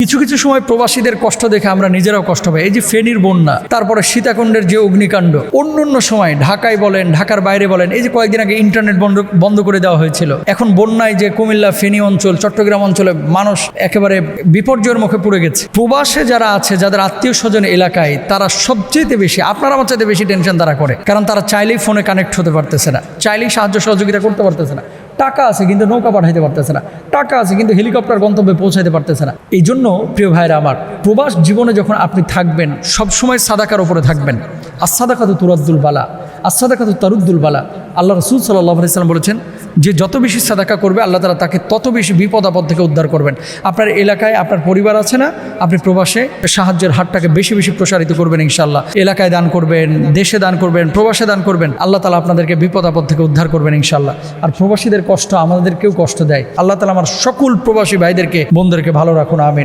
কিছু কিছু সময় প্রবাসীদের কষ্ট দেখে আমরা নিজেরাও কষ্ট পাই। এই যে ফেনীর বন্যা, তারপরে সীতাকুণ্ডের যে অগ্নিকাণ্ড, অন্য সময় ঢাকায় বলেন, ঢাকার বাইরে বলেন, এই যে কয়েকদিন আগে ইন্টারনেট বন্ধ করে দেওয়া হয়েছিল, এখন বন্যায় যে কুমিল্লা, ফেনী অঞ্চল, চট্টগ্রাম অঞ্চলে মানুষ একেবারে বিপর্যয়ের মুখে পড়ে গেছে। প্রবাসে যারা আছে, যাদের আত্মীয় স্বজন এলাকায়, তারা সবচেয়ে বেশি, আপনার আমার চাইতে বেশি টেনশন তারা করে, কারণ তারা চাইলেই ফোনে কানেক্ট হতে পারতেছে না, চাইলেই সাহায্য সহযোগিতা করতে পারতেছে না। টাকা আছে কিন্তু নৌকা পাঠাইতে পারতেছে না, টাকা আছে কিন্তু হেলিকপ্টার গন্তব্যে পৌঁছাইতে পারতেছে না। এই জন্য প্রিয় ভাইরা আমার, প্রবাস জীবনে যখন আপনি থাকবেন, সবসময় সাদাকার উপরে থাকবেন। আস-সাদাকাতু তুরাদ্দুল বালা, আস-সাদাকাতু তারুদ্দুল বালা। আল্লাহ রাসূল সাল্লাল্লাহু আলাইহি ওয়াসাল্লাম বলেছেন যে যত বেশি সাদাকা করবে আল্লাহ তাআলা তাকে তত বেশি বিপদ আপদ থেকে উদ্ধার করবেন। আপনার এলাকায় আপনার পরিবার আছে না, আপনি প্রবাসে সাহায্যের হাতটাকে বেশি বেশি প্রসারিত করবেন ইনশাআল্লাহ। এলাকায় দান করবেন, দেশে দান করবেন, প্রবাসে দান করবেন, আল্লাহ তাআলা আপনাদেরকে বিপদ আপদ থেকে উদ্ধার করবেন ইনশাআল্লাহ। আর প্রবাসীদের কষ্ট আমাদেরকেও কষ্ট দেয়। আল্লাহ তাআলা আমার সকল প্রবাসী ভাইদেরকে, বোনদেরকে ভালো রাখুন, আমিন।